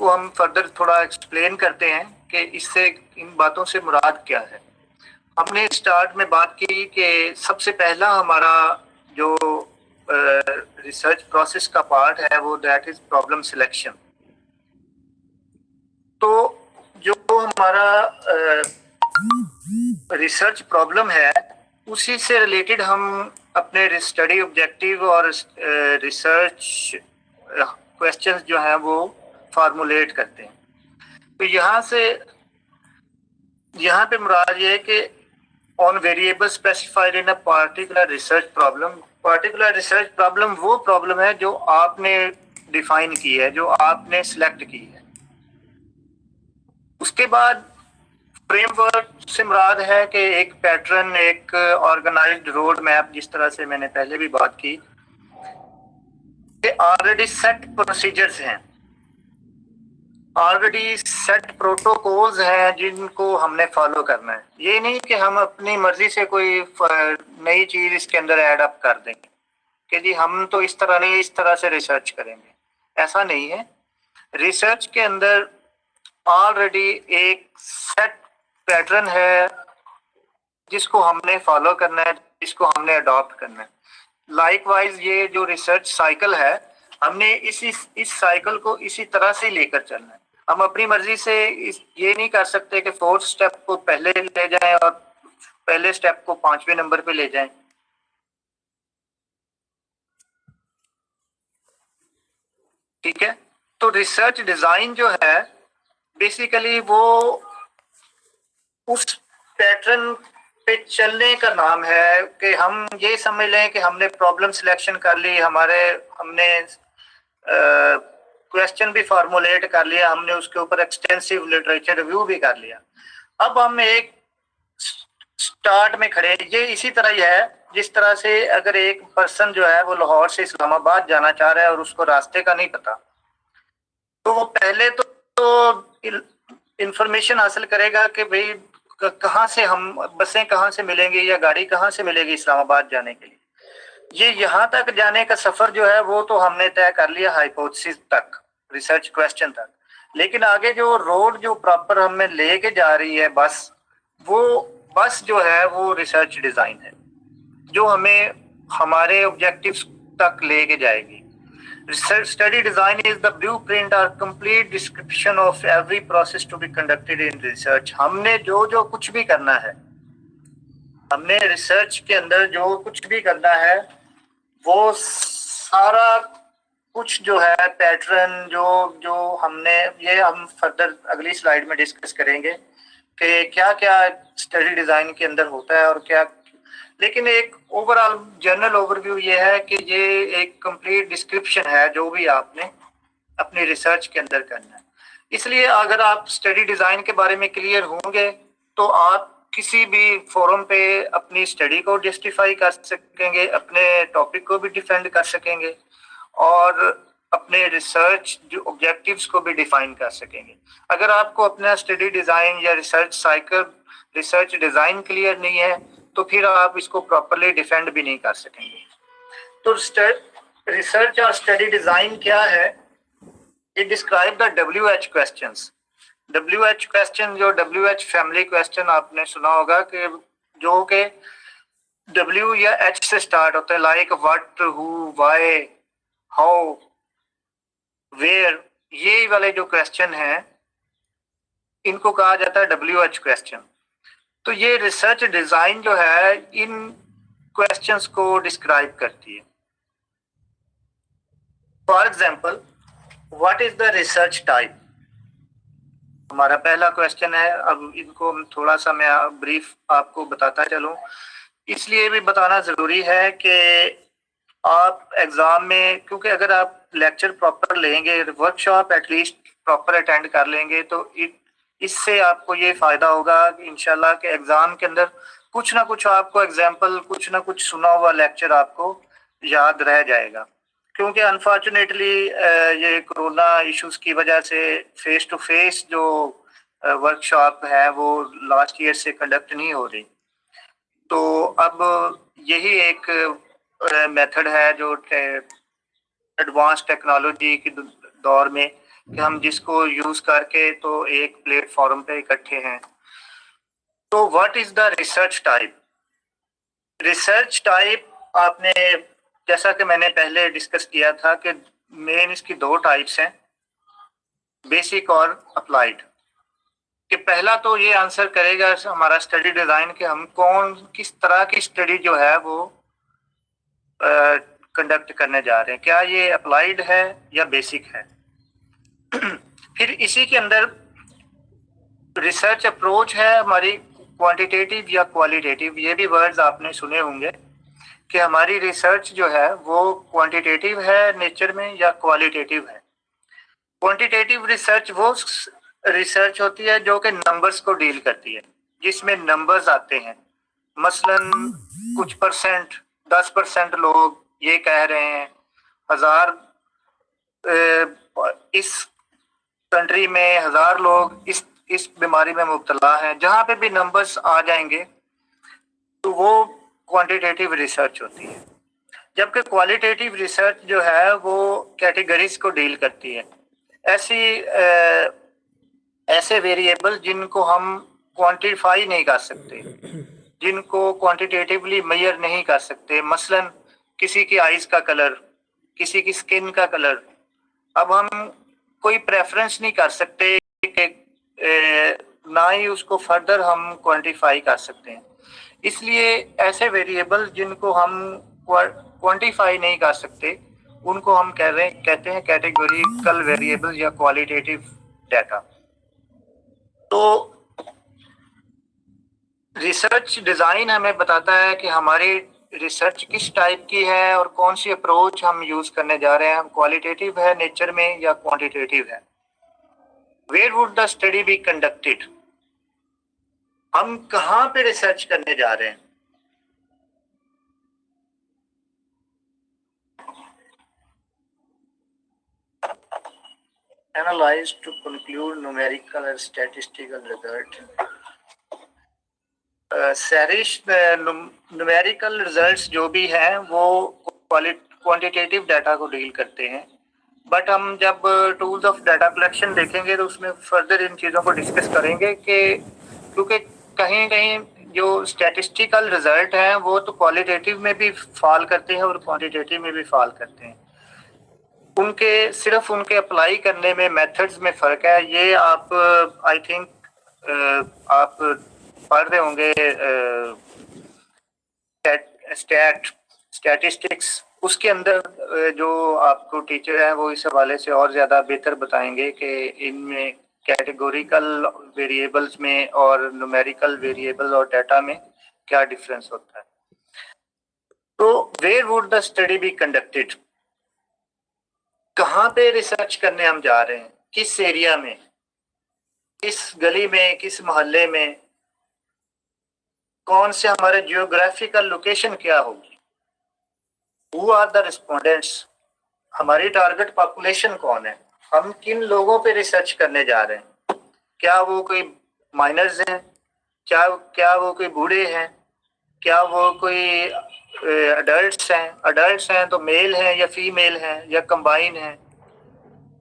को हम फर्दर थोड़ा एक्सप्लेन करते हैं कि इससे इन बातों से मुराद क्या है। हमने स्टार्ट में बात की कि सबसे पहला हमारा जो रिसर्च प्रोसेस का पार्ट है वो दैट इज प्रॉब्लम सिलेक्शन। तो जो हमारा रिसर्च प्रॉब्लम है उसी से रिलेटेड हम अपने स्टडी ऑब्जेक्टिव और रिसर्च क्वेश्चंस जो हैं वो फार्मूलेट करते हैं। तो यहाँ पे मुराद ये है कि on variable specified in a particular research problem. Particular research problem वो प्रॉब्लम है जो आपने डिफाइन की है, जो आपने सिलेक्ट की है। उसके बाद फ्रेमवर्क से मुराद है कि एक पैटर्न, एक ऑर्गेनाइज्ड रोड मैप, जिस तरह से मैंने पहले भी बात की कि ऑलरेडी सेट प्रोसीजर्स हैं, ऑलरेडी सेट प्रोटोकॉल्स हैं जिनको हमने फॉलो करना है। ये नहीं कि हम अपनी मर्जी से कोई नई चीज इसके अंदर ऐड अप कर देंगे कि जी हम तो इस तरह नहीं, इस तरह से रिसर्च करेंगे, ऐसा नहीं है। रिसर्च के अंदर ऑलरेडी एक सेट पैटर्न है जिसको हमने फॉलो करना है, जिसको हमने अडॉप्ट करना है। लाइकवाइज ये जो रिसर्च साइकिल है, हमने इस साइकिल को इसी तरह से लेकर चलना है। हम अपनी मर्जी से ये नहीं कर सकते कि फोर्थ स्टेप को पहले ले जाएं और पहले स्टेप को 5वें नंबर पे ले जाएं। ठीक है, तो रिसर्च डिजाइन जो है बेसिकली वो उस पैटर्न पे चलने का नाम है कि हम ये समझ लें कि हमने प्रॉब्लम सिलेक्शन कर ली, हमने क्वेश्चन भी फार्मूलेट कर लिया, हमने उसके ऊपर एक्सटेंसिव लिटरेचर रिव्यू भी कर लिया। अब हम एक स्टार्ट में खड़े, ये इसी तरह ही है जिस तरह से अगर एक पर्सन जो है वो लाहौर से इस्लामाबाद जाना चाह रहा है और उसको रास्ते का नहीं पता, तो वो पहले तो इंफॉर्मेशन हासिल करेगा कि भाई कहाँ से हम बसें कहाँ से मिलेंगी या गाड़ी कहाँ से मिलेगी इस्लामाबाद जाने के लिए। ये यहाँ तक जाने का सफर जो है वो तो हमने तय कर लिया हाइपोथेसिस तक, रिसर्च क्वेश्चन तक। लेकिन आगे जो रोड जो प्रॉपर हमें लेके जा रही है बस, वो बस जो है वो रिसर्च डिजाइन है जो हमें हमारे ऑब्जेक्टिव्स तक लेके जाएगी। Research study design is the blueprint or complete description of every process to be conducted in research. हमने जो जो कुछ भी करना है, हमने रिसर्च के अंदर जो कुछ भी करना है वो सारा कुछ जो है पैटर्न जो जो हमने, ये हम फर्दर अगली स्लाइड में डिस्कस करेंगे कि क्या क्या स्टडी डिजाइन के अंदर होता है और क्या। लेकिन एक ओवरऑल जनरल ओवरव्यू ये है कि ये एक कंप्लीट डिस्क्रिप्शन है जो भी आपने अपनी रिसर्च के अंदर करना है। इसलिए अगर आप स्टडी डिजाइन के बारे में क्लियर होंगे तो आप किसी भी फोरम पे अपनी स्टडी को जस्टिफाई कर सकेंगे, अपने टॉपिक को भी डिफेंड कर सकेंगे और अपने रिसर्च जो ऑब्जेक्टिव्स को भी डिफाइन कर सकेंगे। अगर आपको अपना स्टडी डिजाइन या research cycle, research design clear नहीं है तो फिर आप इसको प्रॉपरली डिफेंड भी नहीं कर सकेंगे। तो रिसर्च और स्टडी डिजाइन क्या है? It describe the WH questions. WH question, जो WH फैमिली क्वेश्चन आपने सुना होगा कि जो कि W या H से स्टार्ट होते हैं, like what, who, why, how, where. ये वाले जो क्वेश्चन हैं इनको कहा जाता है WH क्वेश्चन। तो ये रिसर्च डिजाइन जो है इन क्वेश्चंस को डिस्क्राइब करती है। For example, what is the research type, हमारा पहला क्वेश्चन है। अब इनको थोड़ा सा मैं ब्रीफ आपको बताता चलूं, इसलिए भी बताना जरूरी है कि आप एग्जाम में, क्योंकि अगर आप लेक्चर प्रॉपर लेंगे, वर्कशॉप एटलीस्ट प्रॉपर अटेंड कर लेंगे तो इससे आपको ये फायदा होगा कि इंशाल्लाह के एग्जाम के अंदर कुछ ना कुछ आपको एग्जाम्पल, कुछ ना कुछ सुना हुआ लेक्चर आपको याद रह जाएगा। क्योंकि अनफॉर्चुनेटली ये कोरोना इश्यूज की वजह से फेस टू फेस जो वर्कशॉप है वो लास्ट ईयर से कंडक्ट नहीं हो रही। तो अब यही एक मेथड है जो एडवांस टेक्नोलॉजी के दौर में कि हम जिसको यूज करके तो एक प्लेटफॉर्म पे इकट्ठे हैं। तो what is the research type? Research type आपने, जैसा कि मैंने पहले डिस्कस किया था कि मेन इसकी दो टाइप्स हैं, बेसिक और अप्लाइड। कि पहला तो ये आंसर करेगा हमारा स्टडी डिजाइन कि हम किस तरह की स्टडी जो है वो कंडक्ट करने जा रहे हैं, क्या ये अप्लाइड है या बेसिक है। फिर इसी के अंदर रिसर्च अप्रोच है हमारी क्वांटिटेटिव या क्वालिटेटिव। ये भी वर्ड्स आपने सुने होंगे कि हमारी रिसर्च जो है वो क्वांटिटेटिव है नेचर में या क्वालिटेटिव है। क्वांटिटेटिव रिसर्च वो रिसर्च होती है जो कि नंबर्स को डील करती है, जिसमें नंबर्स आते हैं। मसलन कुछ परसेंट, 10% लोग ये कह रहे हैं, 1000 इस कंट्री में 1000 लोग इस बीमारी में मुब्तला हैं। जहां पे भी नंबर्स आ जाएंगे तो वो क्वांटिटेटिव रिसर्च होती है। जबकि क्वालिटेटिव रिसर्च जो है वो कैटेगरीज को डील करती है, ऐसे वेरिएबल जिनको हम क्वांटिफाई नहीं कर सकते, जिनको क्वांटिटेटिवली मेजर नहीं कर सकते। मसलन किसी की आईज का कलर, किसी की स्किन का कलर, अब हम कोई प्रेफरेंस नहीं कर सकते कि ना ही उसको फर्दर हम क्वांटिफाई कर सकते हैं। इसलिए ऐसे वेरिएबल जिनको हम क्वांटिफाई नहीं कर सकते उनको हम कहते हैं कैटेगोरिकल वेरिएबल या क्वालिटेटिव डाटा। तो रिसर्च डिजाइन हमें बताता है कि हमारी रिसर्च किस टाइप की है और कौन सी अप्रोच हम यूज करने जा रहे हैं, हम क्वालिटेटिव है नेचर में या क्वांटिटेटिव है। Where would the study be conducted? हम कहां पे रिसर्च करने जा रहे हैं? Analyze to conclude numerical and statistical result. Numerical results जो भी हैं वो क्वांटिटेटिव डाटा को डील करते हैं, बट हम जब टूल्स ऑफ डाटा कलेक्शन देखेंगे तो उसमें फर्दर इन चीज़ों को डिस्कस करेंगे कि क्योंकि कहीं कहीं जो स्टैटिस्टिकल रिजल्ट हैं वो तो क्वालिटेटिव में भी फॉल करते हैं और क्वांटिटेटिव में भी फॉल करते हैं। सिर्फ उनके अप्लाई करने में मेथड्स में फ़र्क है। ये आप आई थिंक आप पढ़ रहे होंगे स्टैटिस्टिक्स, उसके अंदर जो आपको टीचर हैं वो इस हवाले से और ज़्यादा बेहतर बताएंगे कि इनमें कैटेगोरिकल वेरिएबल्स में और न्यूमेरिकल वेरिएबल्स और डाटा में क्या डिफरेंस होता है। तो where would the study be conducted? कहाँ पे रिसर्च करने हम जा रहे हैं, किस एरिया में, किस गली में, किस मोहल्ले में, कौन से हमारे जियोग्राफिकल लोकेशन क्या होगी, हु आर द रिस्पोंडेंट्स, हमारी टारगेट पॉपुलेशन कौन है, हम किन लोगों पे रिसर्च करने जा रहे हैं, क्या वो कोई माइनर्स हैं, क्या वो कोई बूढ़े हैं, क्या वो कोई अडल्ट्स हैं तो मेल हैं या फीमेल हैं या कंबाइन हैं,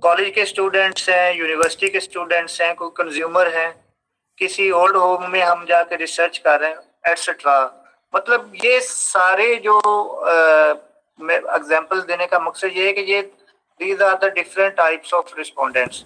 कॉलेज के स्टूडेंट्स हैं, यूनिवर्सिटी के स्टूडेंट्स हैं, कोई कंज्यूमर हैं, किसी ओल्ड होम में हम जाकर रिसर्च कर रहे हैं एटसेट्रा। मतलब ये सारे जो एग्जांपल देने का मकसद ये है कि ये these are the different types of respondents.